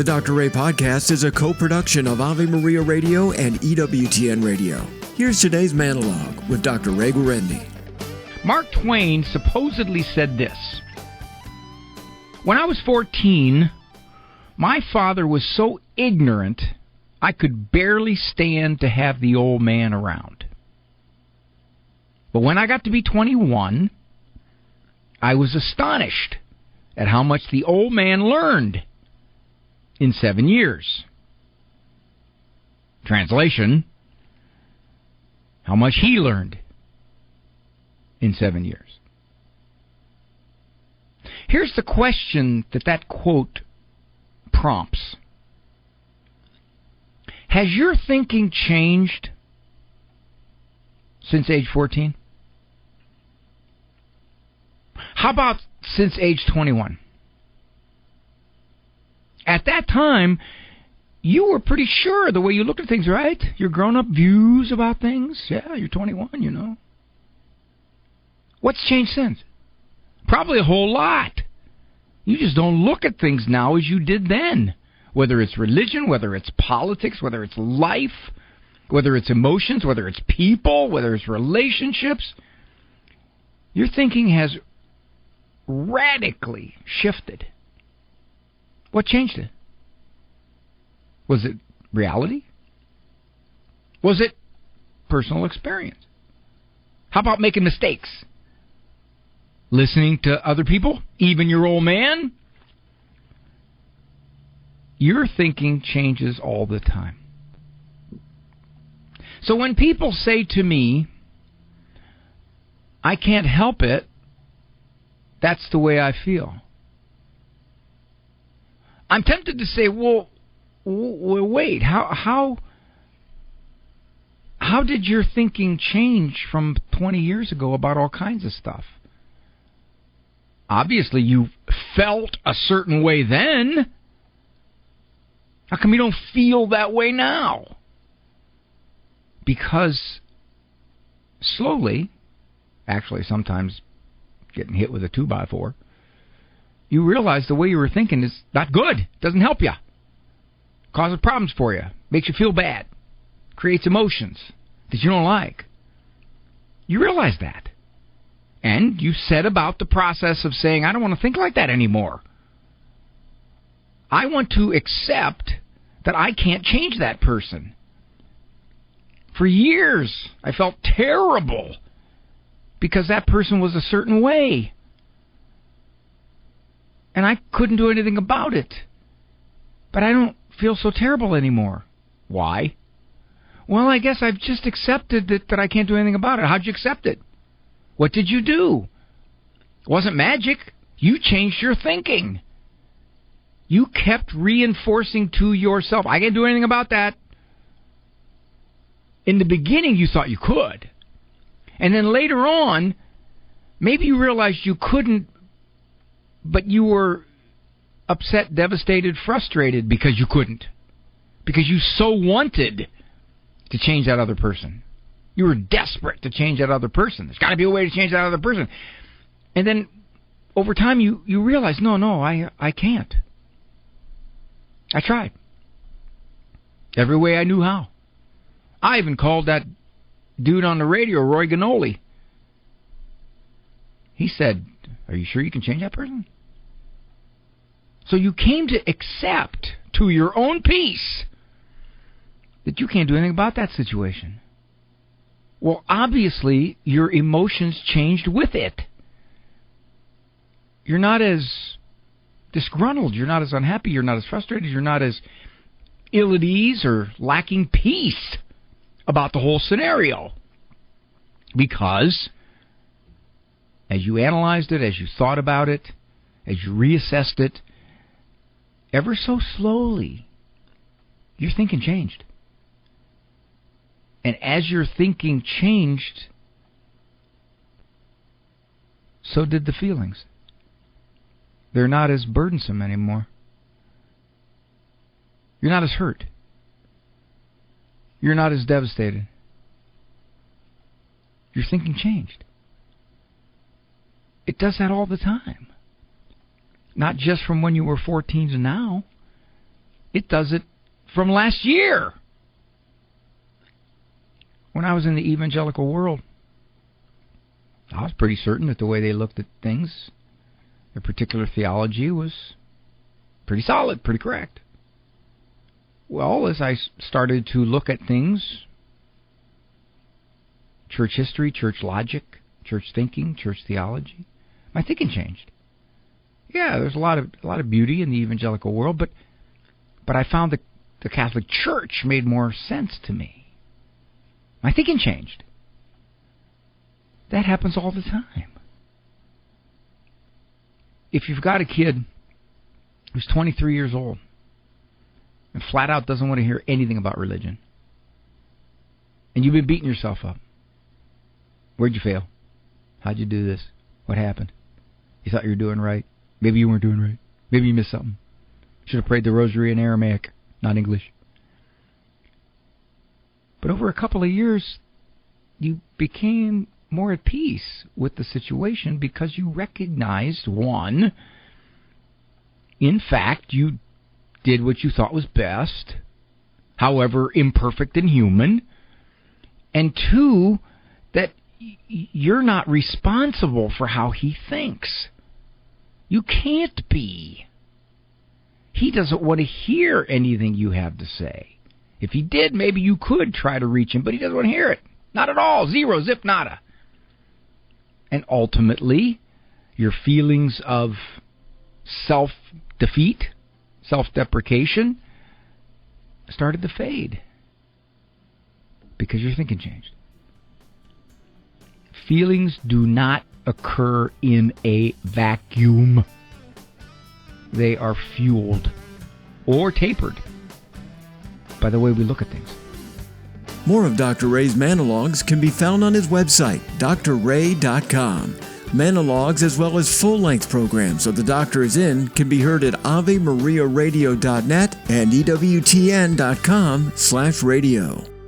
The Dr. Ray Podcast is a co-production of Ave Maria Radio and EWTN Radio. Here's today's monologue with Dr. Ray Guarendi. Mark Twain supposedly said this: "When I was 14, my father was so ignorant I could barely stand to have the old man around. But when I got to be 21, I was astonished at how much the old man learned in 7 years." Translation: how much he learned in 7 years. Here's the question that quote prompts. Has your thinking changed since age 14? How about since age 21? At that time, you were pretty sure the way you looked at things, right? Your grown-up views about things. Yeah, you're 21, you know. What's changed since? Probably a whole lot. You just don't look at things now as you did then. Whether it's religion, whether it's politics, whether it's life, whether it's emotions, whether it's people, whether it's relationships. Your thinking has radically shifted. What changed it? Was it reality? Was it personal experience? How about making mistakes? Listening to other people, even your old man? Your thinking changes all the time. So when people say to me, "I can't help it, that's the way I feel," I'm tempted to say, well wait, how did your thinking change from 20 years ago about all kinds of stuff? Obviously, you felt a certain way then. How come you don't feel that way now? Because slowly, actually sometimes getting hit with a 2x4, you realize the way you were thinking is not good. Doesn't help you. Causes problems for you. Makes you feel bad. Creates emotions that you don't like. You realize that. And you set about the process of saying, I don't want to think like that anymore. I want to accept that I can't change that person. For years, I felt terrible because that person was a certain way. And I couldn't do anything about it. But I don't feel so terrible anymore. Why? Well, I guess I've just accepted that I can't do anything about it. How'd you accept it? What did you do? It wasn't magic. You changed your thinking. You kept reinforcing to yourself, I can't do anything about that. In the beginning, you thought you could. And then later on, maybe you realized you couldn't, but you were upset, devastated, frustrated because you couldn't. Because you so wanted to change that other person. You were desperate to change that other person. There's got to be a way to change that other person. And then over time you realize, no, I can't. I tried. Every way I knew how. I even called that dude on the radio, Roy Ganoli. He said, "Are you sure you can change that person?" So you came to accept to your own peace that you can't do anything about that situation. Well, obviously, your emotions changed with it. You're not as disgruntled, you're not as unhappy, you're not as frustrated, you're not as ill at ease or lacking peace about the whole scenario. Because as you analyzed it, as you thought about it, as you reassessed it, ever so slowly, your thinking changed. And as your thinking changed, so did the feelings. They're not as burdensome anymore. You're not as hurt. You're not as devastated. Your thinking changed. It does that all the time. Not just from when you were 14 to now. It does it from last year. When I was in the evangelical world, I was pretty certain that the way they looked at things, their particular theology was pretty solid, pretty correct. Well, as I started to look at things, church history, church logic, church thinking, church theology, my thinking changed. Yeah, there's a lot of beauty in the evangelical world, but I found that the Catholic Church made more sense to me. My thinking changed. That happens all the time. If you've got a kid who's 23 years old and flat out doesn't want to hear anything about religion, and you've been beating yourself up, where'd you fail? How'd you do this? What happened? You thought you were doing right. Maybe you weren't doing right. Maybe you missed something. Should have prayed the rosary in Aramaic, not English. But over a couple of years, you became more at peace with the situation because you recognized, one, in fact, you did what you thought was best, however imperfect and human, and two, that you're not responsible for how he thinks. You can't be. He doesn't want to hear anything you have to say. If he did, maybe you could try to reach him, but he doesn't want to hear it. Not at all. Zero, zip, nada. And ultimately, your feelings of self-defeat, self-deprecation, started to fade because your thinking changed. Feelings do not occur in a vacuum. They are fueled or tapered by the way we look at things. More of Dr. Ray's Monologues can be found on his website, drray.com. Monologues, as well as full-length programs of The Doctor Is In, can be heard at AveMariaRadio.net and EWTN.com/radio.